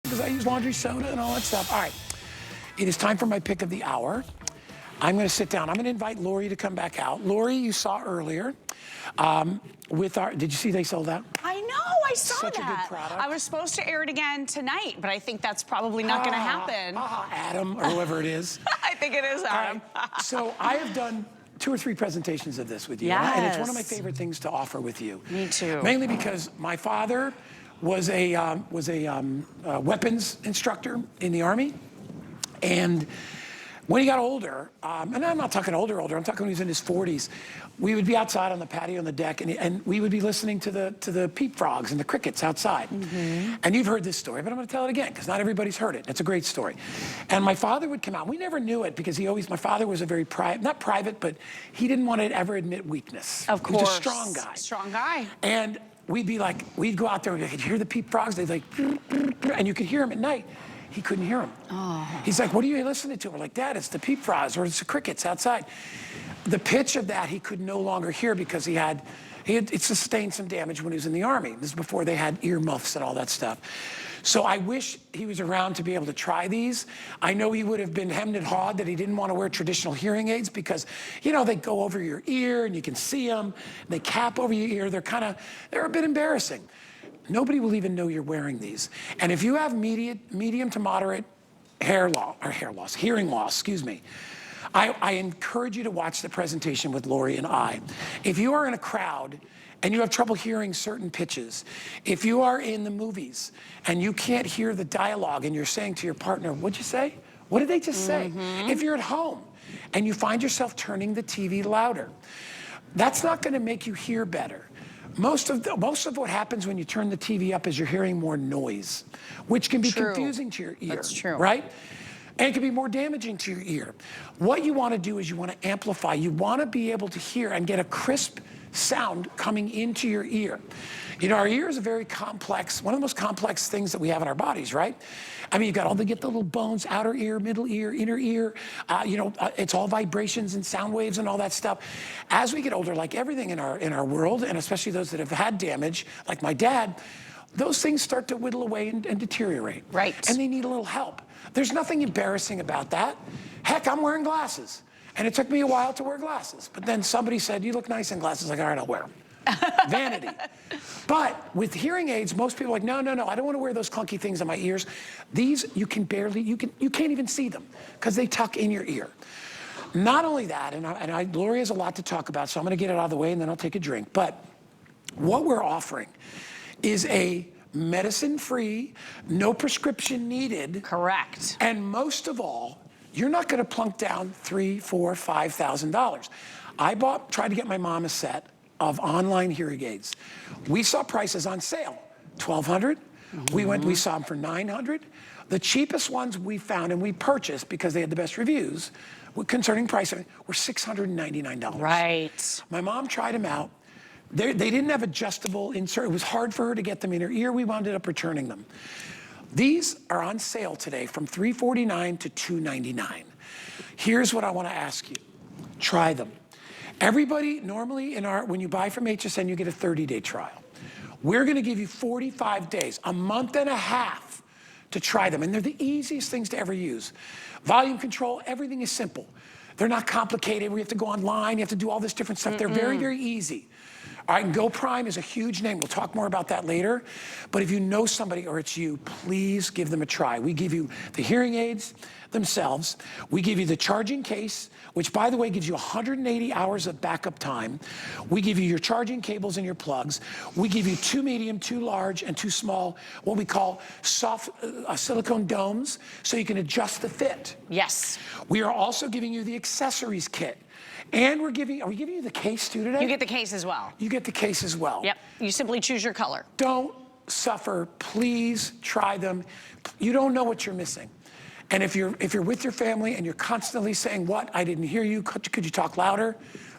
because I use laundry soda and all that stuff. All right, it is time for my pick of the hour. I'm going to sit down. I'm going to invite Lori to come back out. Lori, you saw earlier with our, did you see they sold out? I know, I saw Such that. a good product. I was supposed to air it again tonight, but I think that's probably not going to happen. Adam, or whoever it is. I think it is Adam. So I have done 2 or 3 presentations of this with you. Yes. And it's one of my favorite things to offer with you. Me too. Mainly because my father was a weapons instructor in the Army. And when he got older, and I'm not talking older, I'm talking when he was in his 40s, we would be outside on the patio on the deck, and we would be listening to the peep frogs and the crickets outside. Mm-hmm. And you've heard this story, but I'm going to tell it again because not everybody's heard it. It's a great story. And my father would come out. We never knew it because my father was a very not private, but he didn't want to ever admit weakness. Of course. He was a strong guy. Strong guy. And we'd go out there and we'd be like, hear the peep frogs? They'd like, and you could hear them at night. He couldn't hear them. Oh. He's like, what are you listening to? We're like, Dad, it's the peep frogs or it's the crickets outside. The pitch of that he could no longer hear because it sustained some damage when he was in the Army. This is before they had ear muffs and all that stuff. So I wish he was around to be able to try these. I know he would have been hemmed and hawed that he didn't want to wear traditional hearing aids because, you know, they go over your ear and you can see them. They cap over your ear. They're a bit embarrassing. Nobody will even know you're wearing these. And if you have medium to moderate hearing loss, excuse me, I encourage you to watch the presentation with Lori and I. If you are in a crowd and you have trouble hearing certain pitches, if you are in the movies and you can't hear the dialogue and you're saying to your partner, what'd you say? What did they just say? If you're at home and you find yourself turning the TV louder, that's not going to make you hear better. Most of what happens when you turn the TV up is you're hearing more noise, which can be confusing to your ear. That's true. Right? And it can be more damaging to your ear. What you want to do is you want to amplify. You want to be able to hear and get a crisp sound coming into your ear. You know, our ear is a very complex, one of the most complex things that we have in our bodies, right? I mean, you've got the little bones, outer ear, middle ear, inner ear. It's all vibrations and sound waves and all that stuff. As we get older, like everything in our world, and especially those that have had damage, like my dad, those things start to whittle away and deteriorate. Right. And they need a little help. There's nothing embarrassing about that. Heck, I'm wearing glasses. And it took me a while to wear glasses. But then somebody said, you look nice in glasses. Like, all right, I'll wear them. Vanity. But with hearing aids, most people are like, no, I don't want to wear those clunky things in my ears. These, you can't even see them because they tuck in your ear. Not only that, and Lori has a lot to talk about, so I'm going to get it out of the way and then I'll take a drink. But what we're offering is a medicine-free, no prescription needed. Correct. And most of all, you're not going to plunk down $3,000, $4,000, $5,000. I tried to get my mom a set of online hearing aids. We saw prices on sale, $1,200. We saw them for $900. The cheapest ones we found and we purchased because they had the best reviews concerning price were $699. Right. My mom tried them out. They didn't have adjustable insert. It was hard for her to get them in her ear. We wound up returning them. These are on sale today from $349 to $299. Here's what I want to ask you. Try them. Everybody, normally when you buy from HSN, you get a 30-day trial. We're going to give you 45 days, a month and a half to try them. And they're the easiest things to ever use. Volume control, everything is simple. They're not complicated. We have to go online. You have to do all this different stuff. They're very, very easy. All right, and Go Prime is a huge name. We'll talk more about that later. But if you know somebody or it's you, please give them a try. We give you the hearing aids themselves. We give you the charging case, which, by the way, gives you 180 hours of backup time. We give you your charging cables and your plugs. We give you 2 medium, 2 large, and 2 small, what we call soft silicone domes, so you can adjust the fit. Yes. We are also giving you the accessories kit. And are we giving you the case too today? You get the case as well. You get the case as well. Yep, you simply choose your color. Don't suffer, please try them. You don't know what you're missing. And if you're with your family and you're constantly saying, what, I didn't hear you, could you talk louder?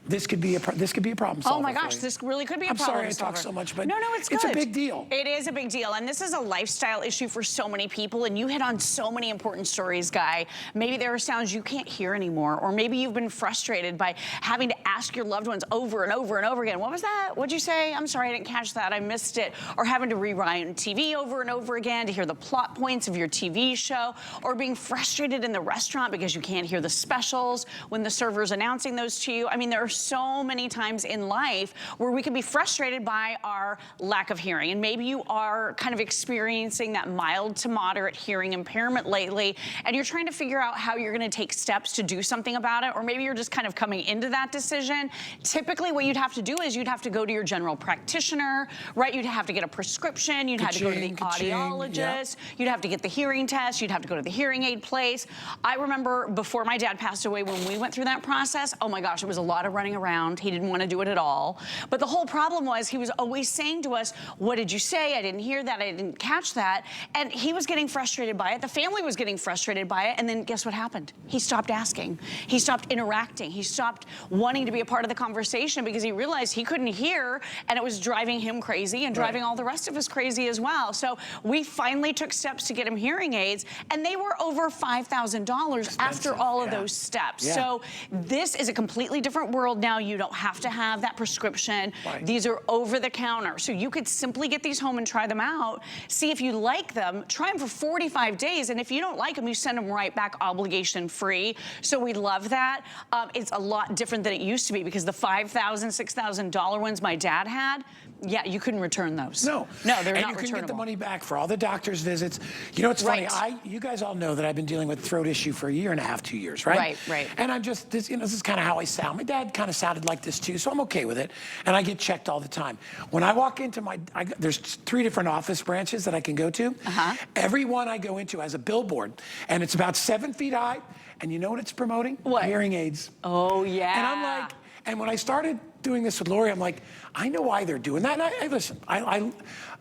this could be a problem solver. Oh my for gosh, you. this really could be a I'm problem sorry solver. I talk so much, but no, it's good. It's a big deal. It is a big deal, and this is a lifestyle issue for so many people, and you hit on so many important stories, Guy. Maybe there are sounds you can't hear anymore, or maybe you've been frustrated by having to ask your loved ones over and over and over again, what was that? What'd you say? I'm sorry, I didn't catch that, I missed it. Or having to rewind TV over and over again to hear the plot points of your TV show, or being frustrated in the restaurant because you can't hear the specials when the server's announcing those to you. I mean, there are so many times in life where we can be frustrated by our lack of hearing. And maybe you are kind of experiencing that mild to moderate hearing impairment lately, and you're trying to figure out how you're gonna take steps to do something about it, or maybe you're just kind of coming into that decision. Typically, what you'd have to do is you'd have to go to your general practitioner, right? You'd have to get a prescription, you'd have to go to the audiologist, you'd have to get the hearing test, you'd have to go to the hearing aid place. I remember before my dad passed away, when we went through that process, oh my gosh, it was a lot of running around. He didn't want to do it at all. But the whole problem was he was always saying to us, what did you say? I didn't hear that, I didn't catch that. And he was getting frustrated by it. The family was getting frustrated by it. And then guess what happened? He stopped asking. He stopped interacting. He stopped wanting to be a part of the conversation because he realized he couldn't hear, and it was driving him crazy and driving all the rest of us crazy as well. So we finally took steps to get him hearing aids, and they were over $5,000 after all of those steps. So this is a completely different world now. You don't have to have that prescription. These are over the counter. So you could simply get these home and try them out, see if you like them, try them for 45 days, and if you don't like them, you send them right back obligation free. So we love that. It's a lot different than it used to be, because the $5,000, $6,000 ones my dad had, yeah, you couldn't return those. No, they're not returnable. And you can get the money back for all the doctor's visits. You know, it's funny, you guys all know that I've been dealing with throat issue for 1.5 years, 2 years, right? Right. And I'm just, this is kind of how I sound. My dad kind of sounded like this too, so I'm okay with it. And I get checked all the time. When I walk into there's 3 different office branches that I can go to. Every one I go into has a billboard, and it's about 7 feet high. And you know what it's promoting? What? Hearing aids. Oh, yeah. And I'm like, and when I started doing this with Lori, I'm like, I know why they're doing that. And listen,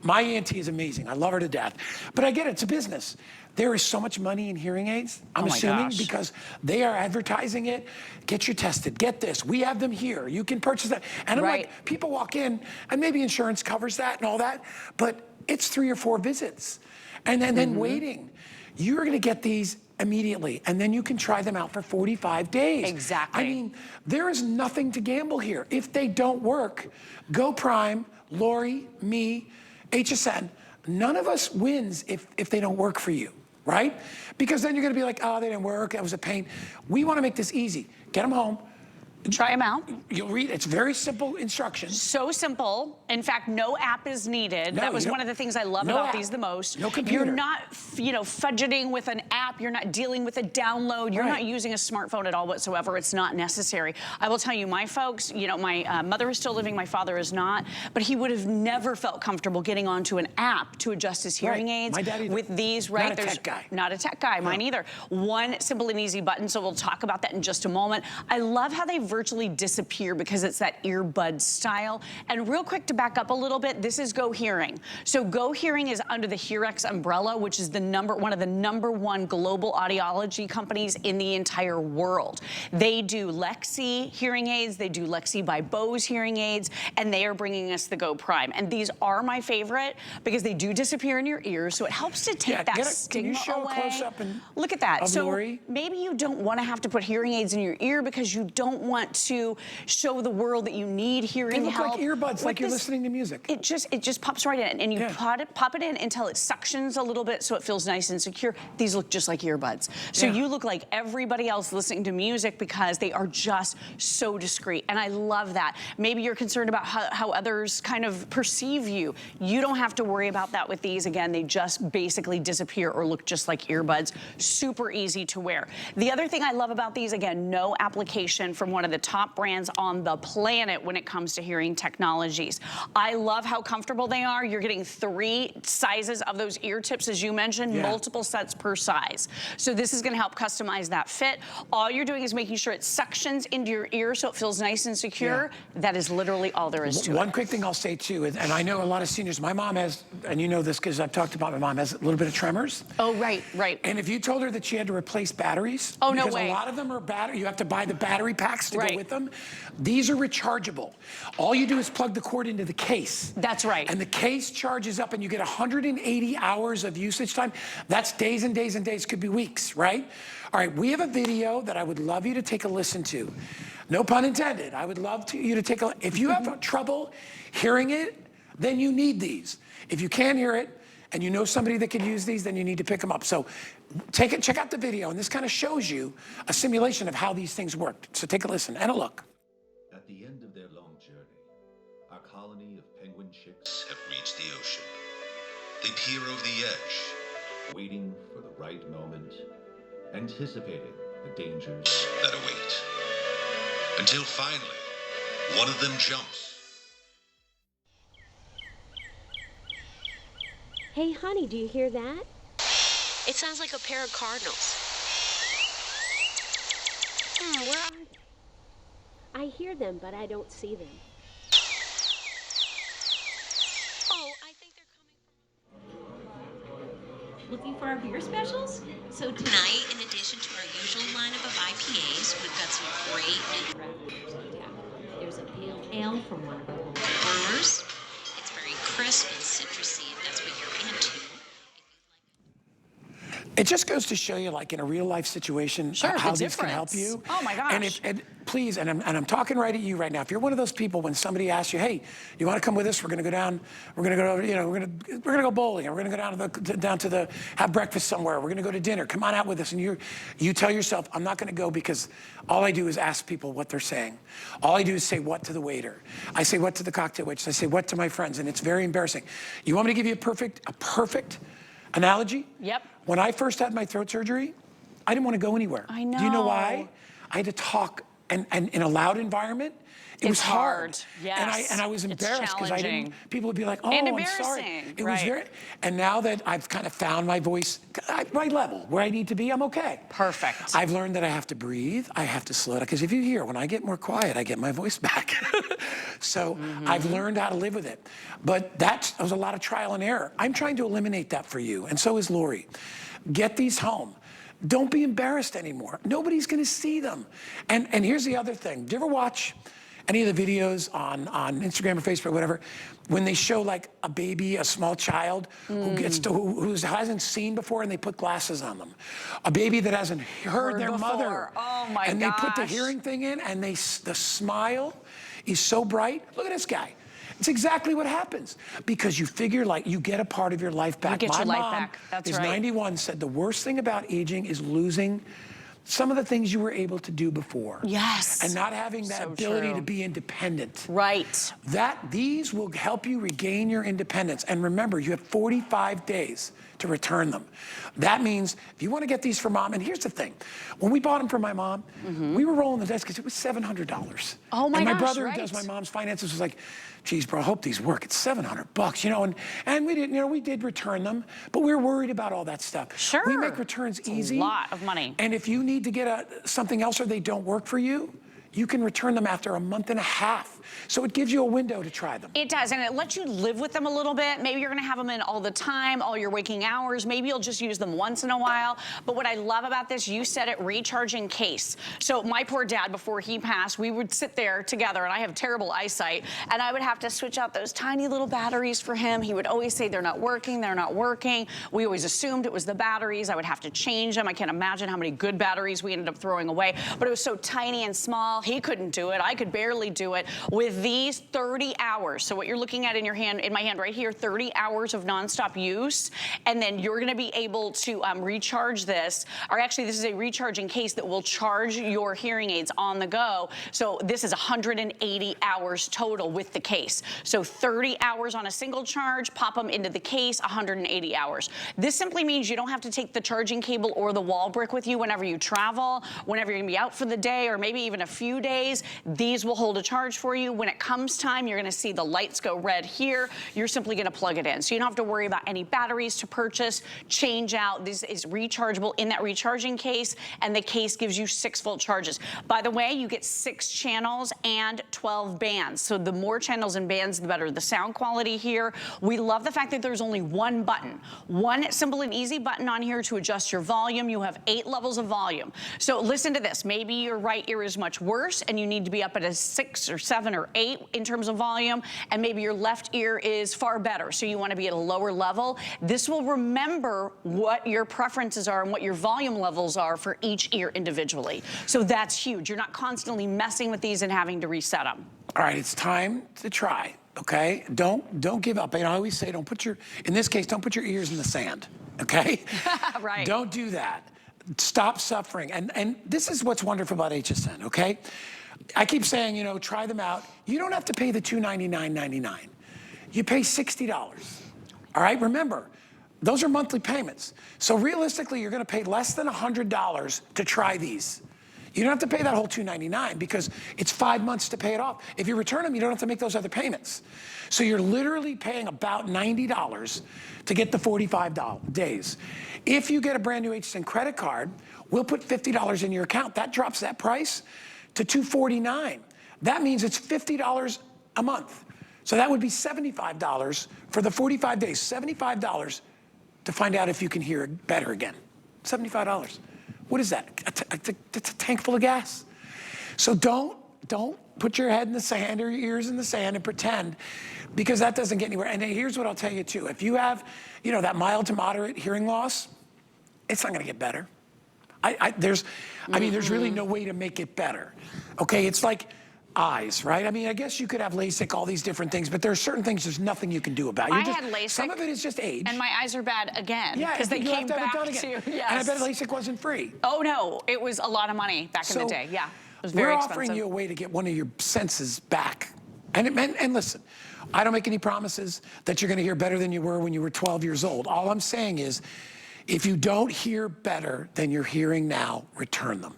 my auntie is amazing. I love her to death. But I get it, it's a business. There is so much money in hearing aids, I'm assuming, because they are advertising it. Get you tested, get this, we have them here, you can purchase that. And I'm like, people walk in, and maybe insurance covers that and all that, but it's 3 or 4 visits. And then waiting. You're gonna get these immediately, and then you can try them out for 45 days. Exactly. I mean, there is nothing to gamble here. If they don't work, Go Prime, Lori, me, HSN, none of us wins if they don't work for you, right? Because then you're gonna be like, oh, they didn't work, that was a pain. We wanna make this easy. Get them home. Try them out. You'll read, it's very simple instructions. So simple. In fact, no app is needed. That was one of the things I love about these the most. No computer. You're not, fudgeting with an app. You're not dealing with a download. You're not using a smartphone at all whatsoever. It's not necessary. I will tell you, my folks, my mother is still living, my father is not, but he would have never felt comfortable getting onto an app to adjust his hearing aids. My dad either. With these, right? Not a tech guy. Not a tech guy, mine either. One simple and easy button, so we'll talk about that in just a moment. I love how they virtually disappear because it's that earbud style. And real quick, to back up a little bit, this is GoHearing. So GoHearing is under the HearX umbrella, which is one of the #1 global audiology companies in the entire world. They do Lexi hearing aids, they do Lexi by Bose hearing aids, and they are bringing us the Go Prime. And these are my favorite because they do disappear in your ears, so it helps to take that stigma away. Can you show a close-up? Look at that. So maybe you don't want to have to put hearing aids in your ear because you don't want to show the world that you need hearing help. They look like earbuds, like you're listening to music. It just pops right in, and you pop it in until it suctions a little bit so it feels nice and secure. These look just like earbuds. So you look like everybody else listening to music because they are just so discreet, and I love that. Maybe you're concerned about how others kind of perceive you. You don't have to worry about that with these. Again, they just basically disappear or look just like earbuds. Super easy to wear. The other thing I love about these, again, no application from one of the top brands on the planet when it comes to hearing technologies. I love how comfortable they are. You're getting 3 sizes of those ear tips, as you mentioned, multiple sets per size. So this is gonna help customize that fit. All you're doing is making sure it suctions into your ear so it feels nice and secure. That is literally all there is to it. One quick thing I'll say too, and I know a lot of seniors, my mom has, and you know this because I've talked about my mom, has a little bit of tremors. Oh, right. And if you told her that she had to replace batteries, because a lot of them are battery, you have to buy the battery packs to Right. go with them. These are rechargeable. All you do is plug the cord into the case. That's right. And the case charges up and you get 180 hours of usage time. That's days and days and days, could be weeks, right? All right, we have a video that I would love you to take a listen to. No pun intended. I would love you to take a, if you have trouble hearing it, then you need these. If you can't hear it, and you know somebody that can use these, then you need to pick them up. So check out the video, and this kind of shows you a simulation of how these things work. So take a listen and a look. At the end of their long journey, our colony of penguin chicks have reached the ocean. They peer over the edge, waiting for the right moment, anticipating the dangers that await. Until finally, one of them jumps. Hey, honey, do you hear that? It sounds like a pair of cardinals. Where are they? I hear them, but I don't see them. Oh, I think they're coming Looking for our beer specials? So tonight, in addition to our usual lineup of IPAs, we've got some great there's a pale ale from one of our local brewers. It's very crisp and citrusy, if that's what you're into. It just goes to show you, like in a real life situation, Sure, how the these can help difference. you. Oh my gosh. And please, and I'm talking right at you right now. If you're one of those people when somebody asks you, hey, you want to come with us? We're going to go down. We're going to go. You know, we're going to go bowling, and we're going to go down to the have breakfast somewhere. We're going to go to dinner. Come on out with us. And you tell yourself, I'm not going to go because all I do is ask people what they're saying. All I do is say what to the waiter. I say what to the cocktail waitress. I say what to my friends, and it's very embarrassing. You want me to give you a perfect analogy? Yep. When I first had my throat surgery, I didn't want to go anywhere. I know. Do you know why? I had to talk and in a loud environment. It was hard. Yes. And I was It's embarrassed because I didn't. challenging. People would be like, "Oh, And I'm sorry." embarrassing, It was right. very. And now that I've kind of found my voice, my level where I need to be, I'm okay. Perfect. I've learned that I have to breathe. I have to slow down because if you hear, when I get more quiet, I get my voice back. So I've learned how to live with it. But that was a lot of trial and error. I'm trying to eliminate that for you, and so is Lori. Get these home. Don't be embarrassed anymore. Nobody's going to see them. And here's the other thing. Do you ever watch any of the videos on Instagram or Facebook or whatever, when they show like a baby, a small child who hasn't seen before and they put glasses on them? A baby that hasn't heard their before. mother. Oh my And they put the gosh. hearing thing in and the smile is so bright. Look at this guy. It's exactly what happens because you figure like you get a part of your life back. get My your life mom back. That's is right. 91, said the worst thing about aging is losing some of the things you were able to do before. Yes. And not having that So ability true. to be independent. Right. These will help you regain your independence. And remember, you have 45 days to return them. That means if you want to get these for mom, and here's the thing, when we bought them for my mom, we were rolling the dice because it was $700. Oh my and my gosh, brother right. who does my mom's finances was like, geez, bro, I hope these work. It's $700, you know, and we didn't, you know, we did return them, but we were worried about all that stuff. Sure. We make returns easy. A lot of money. And if you need to get something else or they don't work for you, you can return them after a month and a half. So it gives you a window to try them. It does, and it lets you live with them a little bit. Maybe you're gonna have them in all the time, all your waking hours. Maybe you'll just use them once in a while. But what I love about this, you said it, recharging case. So my poor dad, before he passed, we would sit there together, and I have terrible eyesight, and I would have to switch out those tiny little batteries for him. He would always say, they're not working, they're not working. We always assumed it was the batteries. I would have to change them. I can't imagine how many good batteries we ended up throwing away, but it was so tiny and small. He couldn't do it. I could barely do it. With these 30 hours, so what you're looking at in your hand, in my hand right here, 30 hours of nonstop use, and then you're gonna be able to recharge this, or actually this is a recharging case that will charge your hearing aids on the go. So this is 180 hours total with the case. So 30 hours on a single charge, pop them into the case, 180 hours. This simply means you don't have to take the charging cable or the wall brick with you whenever you travel, whenever you're gonna be out for the day, or maybe even a few days. These will hold a charge for you. you. When it comes time, you're gonna see the lights go red here. You're simply gonna plug it in. So you don't have to worry about any batteries to purchase, change out. This is rechargeable in that recharging case, and the case gives you 6-volt charges. By the way, you get 6 channels and 12 bands. So the more channels and bands, the better the sound quality here. We love the fact that there's only one button, one simple and easy button on here to adjust your volume. You have 8 levels of volume. So listen to this. Maybe your right ear is much worse and you need to be up at a 6 or 7 or 8 in terms of volume, and maybe your left ear is far better, so you want to be at a lower level. This will remember what your preferences are and what your volume levels are for each ear individually. So that's huge. You're not constantly messing with these and having to reset them. All right, it's time to try, okay? Don't give up. And I always say, in this case, don't put your ears in the sand, okay? Right. Don't do that. Stop suffering. And this is what's wonderful about HSN, okay? I keep saying, you know, try them out. You don't have to pay the $299.99. You pay $60, all right? Remember, those are monthly payments. So realistically, you're gonna pay less than $100 to try these. You don't have to pay that whole $299 because it's 5 months to pay it off. If you return them, you don't have to make those other payments. So you're literally paying about $90 to get the 45 days. If you get a brand new HSN credit card, we'll put $50 in your account. That drops that price to $249. That means it's $50 a month. So that would be $75 for the 45 days, $75 to find out if you can hear it better again. $75. What is that? It's a tank full of gas. So don't put your head in the sand or your ears in the sand and pretend, because that doesn't get anywhere. And here's what I'll tell you too. If you have, you know, that mild to moderate hearing loss, it's not gonna get better. There's really no way to make it better. Okay, it's like eyes, right? I mean, I guess you could have LASIK, all these different things, but there are certain things there's nothing you can do about. I had LASIK. Some of it is just age. And my eyes are bad again. Yeah, because they came back to, yes. yes. And I bet LASIK wasn't free. Oh no, it was a lot of money back in the day, yeah. It was very expensive. We're offering you a way to get one of your senses back. And listen, I don't make any promises that you're gonna hear better than you were when you were 12 years old. All I'm saying is, if you don't hear better than you're hearing now, return them.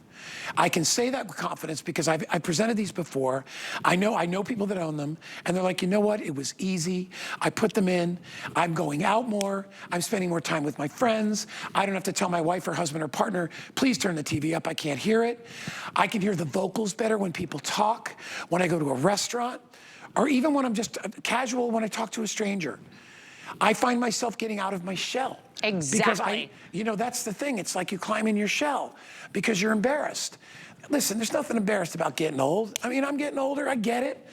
I can say that with confidence because I presented these before. I know people that own them, and they're like, you know what? It was easy. I put them in. I'm going out more. I'm spending more time with my friends. I don't have to tell my wife or husband or partner, please turn the TV up. I can't hear it. I can hear the vocals better when people talk, when I go to a restaurant, or even when I'm just casual when I talk to a stranger. I find myself getting out of my shell. Exactly. Because that's the thing. It's like you climb in your shell because you're embarrassed. Listen, there's nothing embarrassed about getting old. I mean, I'm getting older, I get it.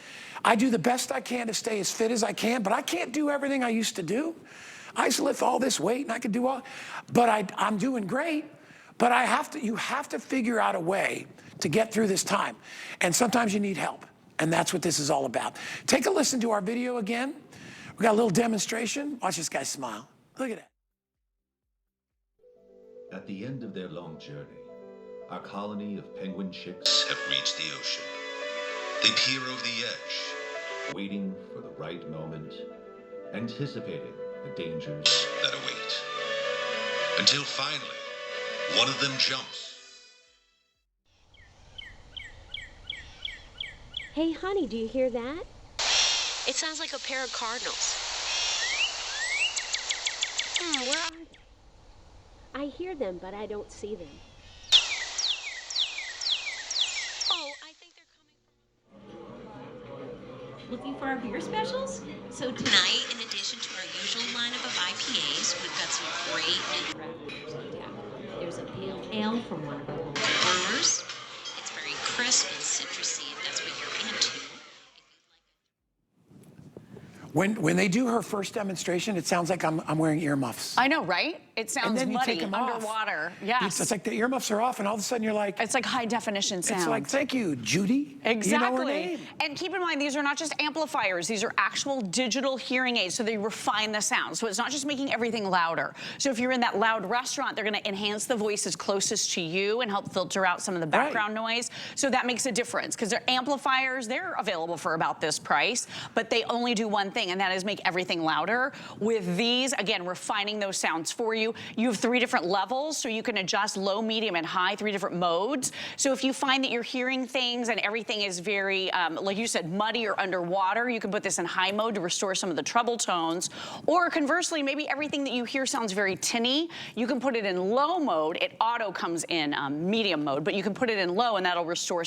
I do the best I can to stay as fit as I can, but I can't do everything I used to do. I used to lift all this weight and I could do all, but I'm doing great. But you have to figure out a way to get through this time. And sometimes you need help. And that's what this is all about. Take a listen to our video again. We got a little demonstration. Watch this guy smile. Look at that. At the end of their long journey, our colony of penguin chicks have reached the ocean. They peer over the edge, waiting for the right moment, anticipating the dangers that await. Until finally, one of them jumps. Hey, honey, do you hear that? It sounds like a pair of cardinals. Where are they? I hear them, but I don't see them. Oh, I think they're coming from... Looking for our beer specials? So Tonight, in addition to our usual lineup of IPAs, we've got some great there's a pale ale from one of the homes. brewers. It's very crisp and citrusy, if that's what you're into. When they do her first demonstration, it sounds like I'm wearing earmuffs. I know, right? It sounds And then you muddy, take them off. underwater. Yes. It's like the earmuffs are off, and all of a sudden you're like, It's like high definition sound. it's like, thank you, Judy. Exactly. You know her name. And keep in mind, these are not just amplifiers. These are actual digital hearing aids, so they refine the sound. So it's not just making everything louder. So if you're in that loud restaurant, they're gonna enhance the voices closest to you and help filter out some of the background noise. So that makes a difference, because they're amplifiers, they're available for about this price, but they only do one thing, and that is make everything louder. With these, again, refining those sounds for you. you. You have 3 different levels, so you can adjust low, medium, and high, 3 different modes. So if you find that you're hearing things and everything is very, like you said, muddy or underwater, you can put this in high mode to restore some of the treble tones. Or conversely, maybe everything that you hear sounds very tinny, you can put it in low mode. It auto comes in medium mode, but you can put it in low and that'll restore